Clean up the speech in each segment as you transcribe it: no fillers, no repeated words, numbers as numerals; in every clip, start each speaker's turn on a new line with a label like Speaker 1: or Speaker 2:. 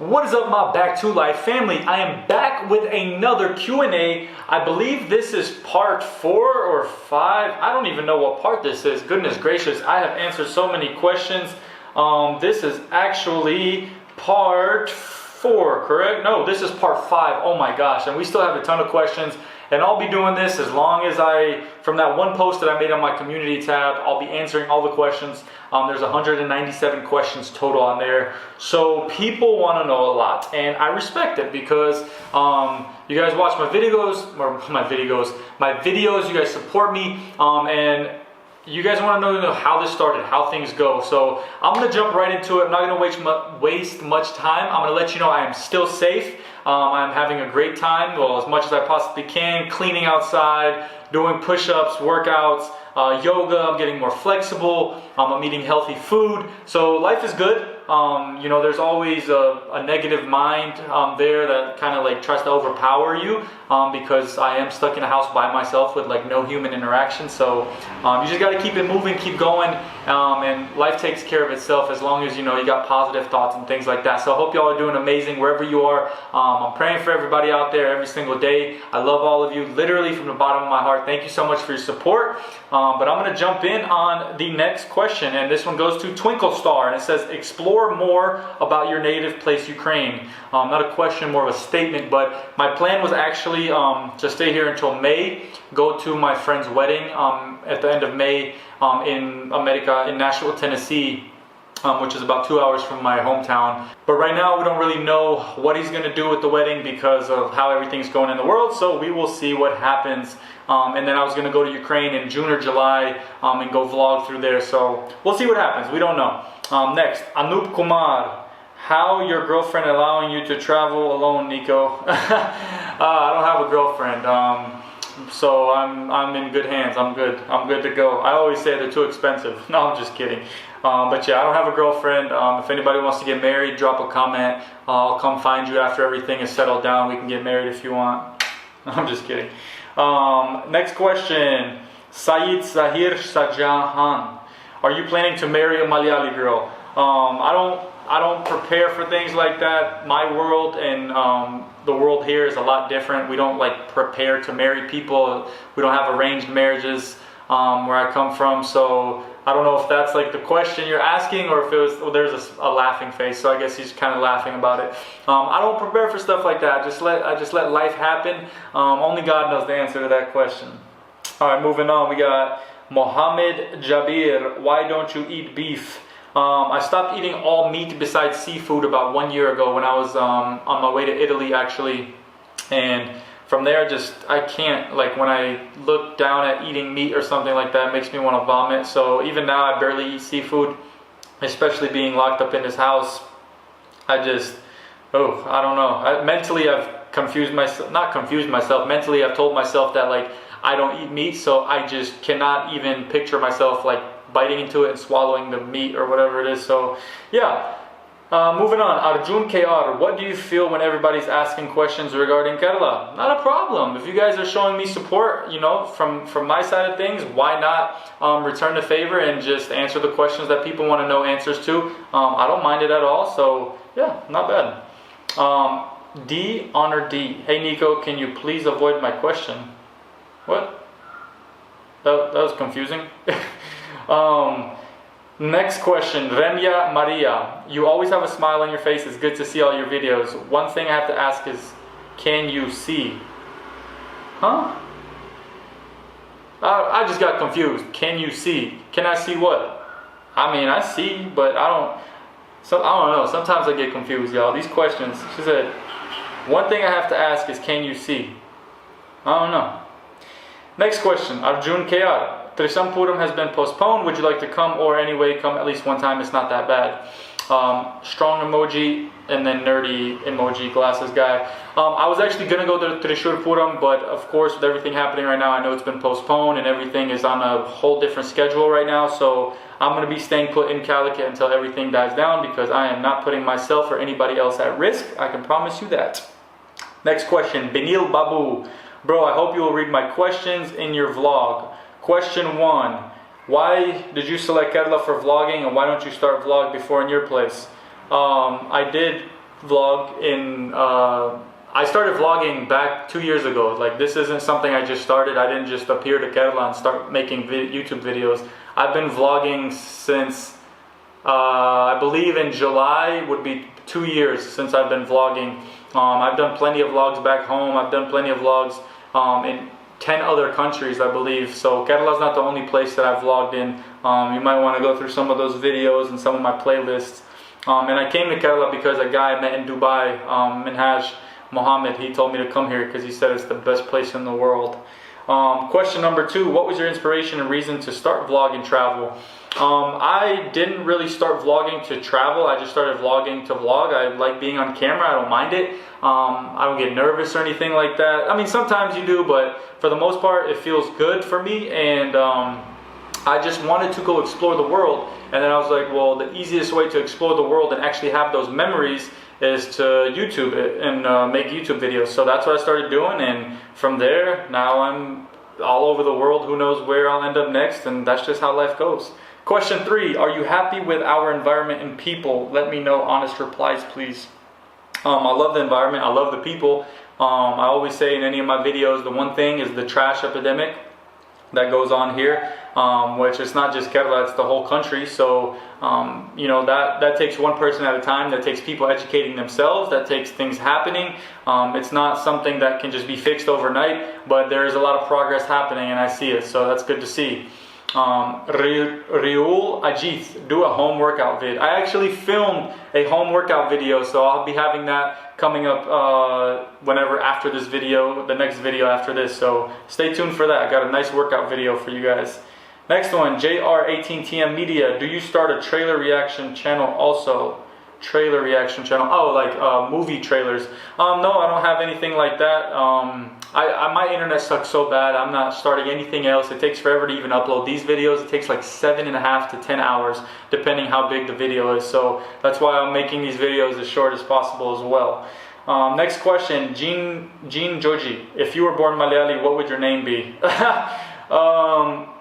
Speaker 1: What is up, my Back to Life family? I am back with another Q&A. I believe this is part 4 or 5. I don't even know what part this is. Goodness gracious, I have answered so many questions. This is actually part 4, correct? No, this is part 5. Oh my gosh, and we still have a ton of questions. And I'll be doing this as long as from that one post that I made on my community tab, I'll be answering all the questions. There's 197 questions total on there. So people want to know a lot, and I respect it because you guys watch my videos, you guys support me, and you guys want to know how this started, how things go. So I'm going to jump right into it. I'm not going to waste much time. I'm going to let you know I am still safe. I'm having a great time, well, as much as I possibly can, cleaning outside, doing push-ups, workouts, yoga. I'm getting more flexible. I'm eating healthy food. So life is good. You know, there's always a negative mind there that kind of like tries to overpower you because I am stuck in a house by myself with like no human interaction. So you just got to keep it moving, keep going, and life takes care of itself as long as you know you got positive thoughts and things like that. So I hope y'all are doing amazing wherever you are. I'm praying for everybody out there every single day. I love all of you literally from the bottom of my heart. Thank you so much for your support. But I'm going to jump in on the next question, and this one goes to Twinkle Star, and it says, explore more about your native place, Ukraine. Not a question, more of a statement, but my plan was actually to stay here until May, go to my friend's wedding at the end of May in America, in Nashville, Tennessee, which is about 2 hours from my hometown. But right now we don't really know what he's going to do with the wedding because of how everything's going in the world, so we will see what happens. And then I was going to go to Ukraine in June or July and go vlog through there, so we'll see what happens. We don't know. Next, Anup Kumar. How your girlfriend allowing you to travel alone, Nico? I don't have a girlfriend, so I'm in good hands. I'm good to go. I always say they're too expensive. No, I'm just kidding. But yeah, I don't have a girlfriend. If anybody wants to get married, drop a comment. I'll come find you after everything is settled down. We can get married if you want. I'm just kidding. Next question, Saeed Zahir Sajahan. Are you planning to marry a Malayali girl? I don't prepare for things like that. My world and the world here is a lot different. We don't like prepare to marry people. We don't have arranged marriages where I come from. So I don't know if that's like the question you're asking, or if it was, well, there's a laughing face. So I guess he's kind of laughing about it. I don't prepare for stuff like that. I just let life happen. Only God knows the answer to that question. All right, moving on. We got Mohammed Jabir. Why don't you eat beef? I stopped eating all meat besides seafood about 1 year ago when I was on my way to Italy, actually. And from there, I can't, like when I look down at eating meat or something like that, it makes me want to vomit. So even now I barely eat seafood, especially being locked up in this house. I don't know. Mentally I've confused myself, mentally I've told myself that like I don't eat meat, so I just cannot even picture myself like biting into it and swallowing the meat or whatever it is. So yeah, moving on. Arjun KR, what do you feel when everybody's asking questions regarding Kerala? Not a problem. If you guys are showing me support, you know, from my side of things, why not return the favor and just answer the questions that people want to know answers to? I don't mind it at all. So yeah, not bad. D Honor D. Hey Nico, can you please avoid my question? What? That was confusing. Next question, Renya Maria. You always have a smile on your face. It's good to see all your videos. One thing I have to ask is, can you see? Huh? I just got confused. Can you see? Can I see what? I mean, I see, but I don't know. Sometimes I get confused, y'all. These questions. She said, one thing I have to ask is, can you see? I don't know. Next question, Arjun KR. Trishampuram has been postponed. Would you like to come, or anyway, come at least one time? It's not that bad. Strong emoji and then nerdy emoji glasses guy. I was actually going to go to Trishampuram, but of course with everything happening right now, I know it's been postponed and everything is on a whole different schedule right now. So I'm going to be staying put in Calicut until everything dies down because I am not putting myself or anybody else at risk. I can promise you that. Next question, Benil Babu. Bro, I hope you will read my questions in your vlog. Question 1. Why did you select Kerala for vlogging, and why don't you start vlog before in your place? I did vlog in, I started vlogging back 2 years ago. Like, this isn't something I just started. I didn't just appear to Kerala and start making YouTube videos. I've been vlogging since, I believe in July would be 2 years since I've been vlogging. I've done plenty of vlogs back home. I've done plenty of vlogs in 10 other countries, I believe. So Kerala's not the only place that I've vlogged in. You might want to go through some of those videos and some of my playlists. And I came to Kerala because a guy I met in Dubai, Minhaj Mohammed, he told me to come here because he said it's the best place in the world. Question number 2, what was your inspiration and reason to start vlogging travel? I didn't really start vlogging to travel. I just started vlogging to vlog. I like being on camera. I don't mind it. I don't get nervous or anything like that. I mean, sometimes you do, but for the most part, it feels good for me. And I just wanted to go explore the world. And then I was like, well, the easiest way to explore the world and actually have those memories is to YouTube it and make YouTube videos. So that's what I started doing. And from there, now I'm all over the world. Who knows where I'll end up next. And that's just how life goes. Question 3, are you happy with our environment and people? Let me know honest replies, please. I love the environment. I love the people. I always say in any of my videos, the one thing is the trash epidemic that goes on here, which is not just Kerala, it's the whole country. So, you know, that takes one person at a time. That takes people educating themselves. That takes things happening. It's not something that can just be fixed overnight, but there is a lot of progress happening and I see it. So that's good to see. Riul Ajit, do a home workout vid. I actually filmed a home workout video, so I'll be having that coming up whenever after this video, the next video after this. So stay tuned for that. I got a nice workout video for you guys. Next one, JR18TM Media. Do you start a trailer reaction channel also? Trailer reaction channel. Oh, like movie trailers. No, I don't have anything like that. My internet sucks so bad. I'm not starting anything else. It takes forever to even upload these videos. It takes like 7.5 to 10 hours, depending how big the video is. So that's why I'm making these videos as short as possible as well. Next question, Jean Joji. If you were born Malayali, what would your name be?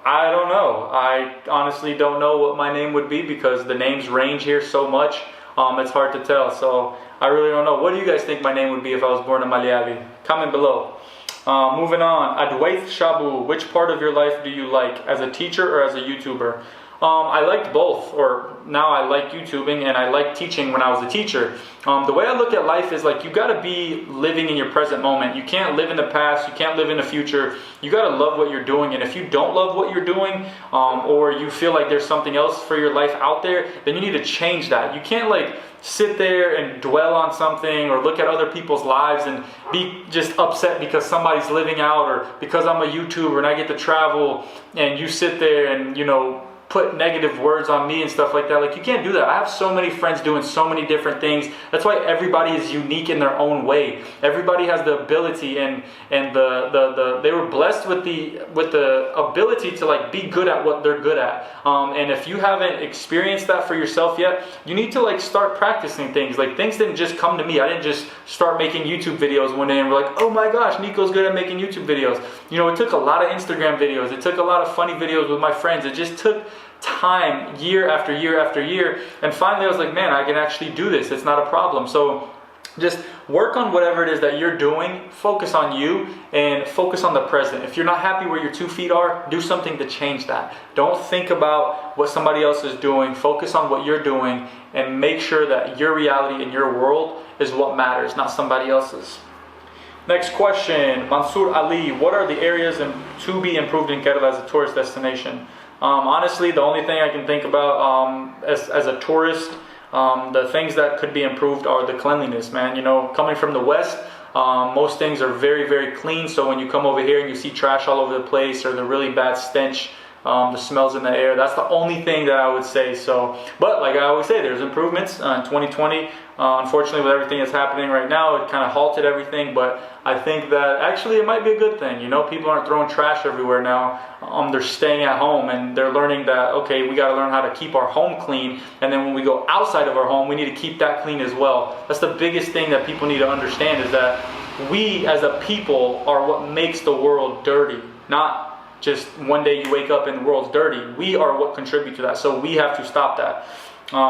Speaker 1: I don't know. I honestly don't know what my name would be because the names range here so much. It's hard to tell, so I really don't know. What do you guys think my name would be if I was born in Malayali? Comment below. Moving on, Adwaith Shabu, which part of your life do you like, as a teacher or as a YouTuber? I liked both, or now I like YouTubing and I like teaching when I was a teacher. The way I look at life is like you gotta be living in your present moment. You can't live in the past, you can't live in the future. You gotta love what you're doing, and if you don't love what you're doing, or you feel like there's something else for your life out there, then you need to change that. You can't like sit there and dwell on something or look at other people's lives and be just upset because somebody's living out, or because I'm a YouTuber and I get to travel, and you sit there and, you know, put negative words on me and stuff like that. Like, you can't do that. I have so many friends doing so many different things. That's why everybody is unique in their own way. Everybody has the ability and they were blessed with the ability to like be good at what they're good at. And if you haven't experienced that for yourself yet, you need to like start practicing things. Like, things didn't just come to me. I didn't just start making YouTube videos one day and we're like, oh my gosh, Nico's good at making YouTube videos. You know, it took a lot of Instagram videos. It took a lot of funny videos with my friends. It just took time, year after year after year, and finally I was like, man, I can actually do this. It's not a problem. So just work on whatever it is that you're doing. Focus on you and focus on the present. If you're not happy where your 2 feet are, do something to change that. Don't think about what somebody else is doing. Focus on what you're doing and make sure that your reality in your world is what matters, not somebody else's. Next question, Mansoor Ali. What are the areas to be improved in Kerala as a tourist destination? Honestly, the only thing I can think about as a tourist, the things that could be improved are the cleanliness, man. You know, coming from the West, most things are very, very clean. So when you come over here and you see trash all over the place, or the really bad stench, the smells in the air, that's the only thing that I would say. So, but like I always say, there's improvements. In 2020, unfortunately, with everything that's happening right now, it kind of halted everything. But I think that actually it might be a good thing. You know, people aren't throwing trash everywhere now. They're staying at home and they're learning that, okay, we got to learn how to keep our home clean. And then when we go outside of our home, we need to keep that clean as well. That's the biggest thing that people need to understand, is that we as a people are what makes the world dirty, not just one day you wake up and the world's dirty. We are what contribute to that. So we have to stop that.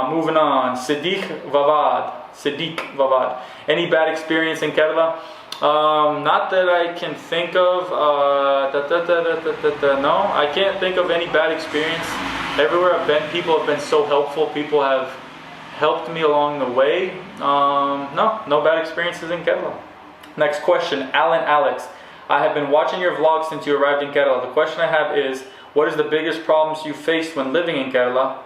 Speaker 1: Moving on, Siddiq Vavad. Sadiq Vavad. Any bad experience in Kerala? Not that I can think of. No, I can't think of any bad experience. Everywhere I've been, people have been so helpful. People have helped me along the way. No bad experiences in Kerala. Next question, Alan Alex. I have been watching your vlog since you arrived in Kerala. The question I have is, what is the biggest problems you faced when living in Kerala?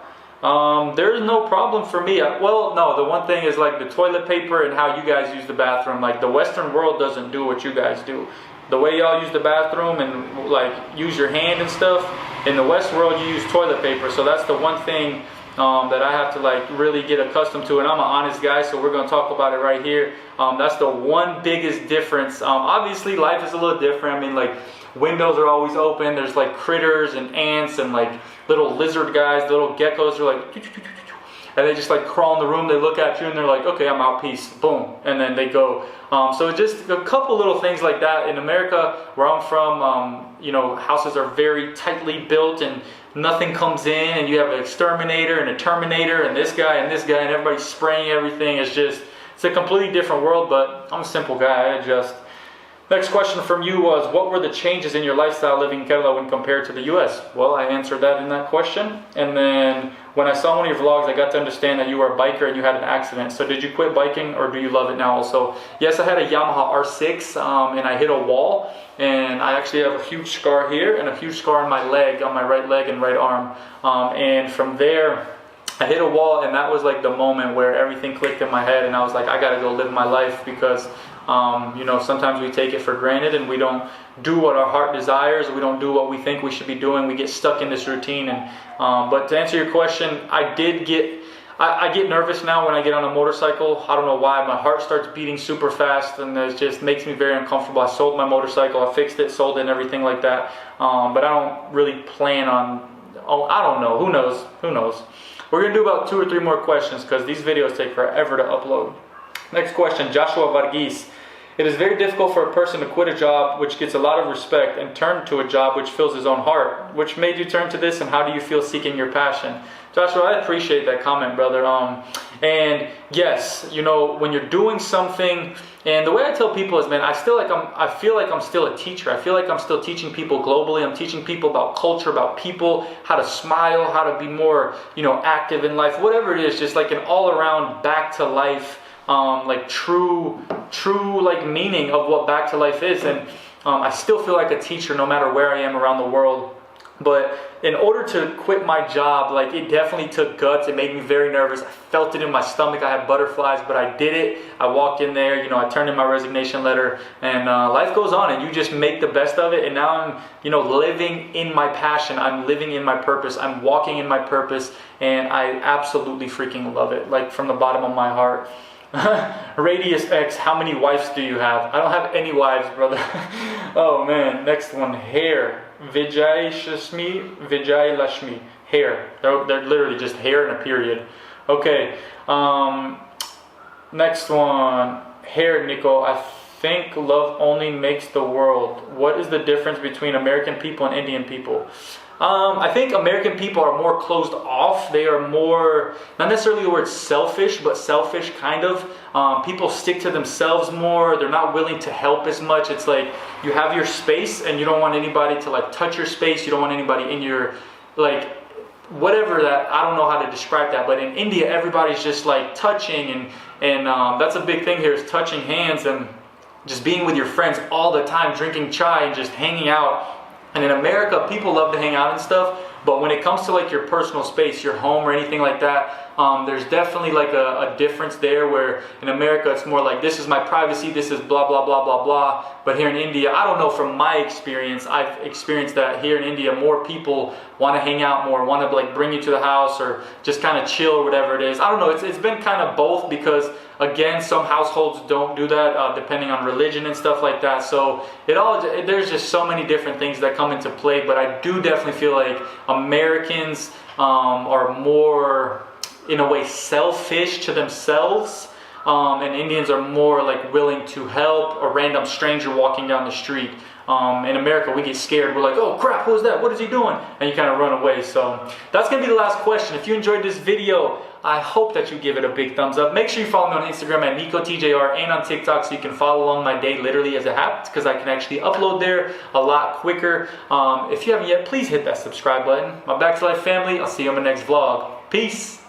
Speaker 1: There is no problem for me. Well, no, the one thing is like the toilet paper and how you guys use the bathroom. Like the Western world doesn't do what you guys do. The way y'all use the bathroom and like use your hand and stuff, in the West world you use toilet paper. So that's the one thing that I have to like really get accustomed to, and I'm an honest guy, so we're gonna talk about it right here. That's the one biggest difference. Obviously life is a little different. I mean, like windows are always open. There's like critters and ants and like little lizard guys, little geckos are like, and they just like crawl in the room. They look at you and they're like, okay, I'm out, peace, boom, and then they go. So just a couple little things like that. In America, where I'm from, you know, houses are very tightly built and nothing comes in, and you have an exterminator and a terminator and this guy and everybody's spraying everything. It's a completely different world, but I'm a simple guy, I adjust. Next question from you was, what were the changes in your lifestyle living in Kerala when compared to the US? Well, I answered that in that question. And then when I saw one of your vlogs, I got to understand that you were a biker and you had an accident. So did you quit biking or do you love it now also? Yes, I had a Yamaha R6 and I hit a wall. And I actually have a huge scar here and a huge scar on my leg, on my right leg and right arm. And from there, I hit a wall, and that was like the moment where everything clicked in my head, and I was like, I gotta go live my life, because you know, sometimes we take it for granted and we don't do what our heart desires. We don't do what we think we should be doing. We get stuck in this routine. And but to answer your question, I get nervous now when I get on a motorcycle. I don't know why. My heart starts beating super fast, and it just makes me very uncomfortable. I sold my motorcycle. I fixed it, sold it, and everything like that. But I don't really plan on. Oh, I don't know. Who knows? Who knows? We're gonna do about 2 or 3 more questions because these videos take forever to upload. Next question, Joshua Varghese. It is very difficult for a person to quit a job which gets a lot of respect and turn to a job which fills his own heart. Which made you turn to this, and how do you feel seeking your passion? Joshua, I appreciate that comment, brother. And yes, you know, when you're doing something, and the way I tell people is, man, I feel like I'm still a teacher. I feel like I'm still teaching people globally. I'm teaching people about culture, about people, how to smile, how to be more, you know, active in life, whatever it is, just like an all-around back to life, like true like meaning of what back to life is. And I still feel like a teacher no matter where I am around the world. But in order to quit my job, like, it definitely took guts. It made me very nervous. I felt it in my stomach. I had butterflies, but I did it. I walked in there, you know, I turned in my resignation letter, and life goes on, and you just make the best of it. And now I'm, you know, living in my passion. I'm living in my purpose. I'm walking in my purpose, and I absolutely freaking love it, like from the bottom of my heart. Radius X, how many wives do you have? I don't have any wives, brother. Oh man, next one, hair. Vijay Lashmi, hair. They're literally just hair and a period. Okay, next one, hair, Nico. I think love only makes the world. What is the difference between American people and Indian people? I think American people are more closed off. They are more, not necessarily the word selfish, but selfish kind of. People stick to themselves more. They're not willing to help as much. It's like you have your space and you don't want anybody to like touch your space. You don't want anybody in your, like, whatever that, I don't know how to describe that. But in India, everybody's just like touching, and that's a big thing here, is touching hands and just being with your friends all the time, drinking chai and just hanging out. And in America, people love to hang out and stuff, but when it comes to like your personal space, your home or anything like that, there's definitely like a difference there, where in America it's more like, this is my privacy, this is blah blah blah blah blah. But here in India, I don't know, from my experience, I've experienced that here in India, more people want to hang out more, want to like bring you to the house or just kind of chill or whatever it is. I don't know, it's been kind of both, because again, some households don't do that, depending on religion and stuff like that. So there's just so many different things that come into play. But I do definitely feel like Americans are more, in a way, selfish to themselves, and Indians are more like willing to help a random stranger walking down the street. In America, we get scared. We're like, oh crap, who is that? What is he doing? And you kind of run away. So that's going to be the last question. If you enjoyed this video, I hope that you give it a big thumbs up. Make sure you follow me on Instagram at NicoTJR and on TikTok so you can follow along my day literally as it happens, because I can actually upload there a lot quicker. If you haven't yet, please hit that subscribe button. My Back to Life family, I'll see you on my next vlog. Peace.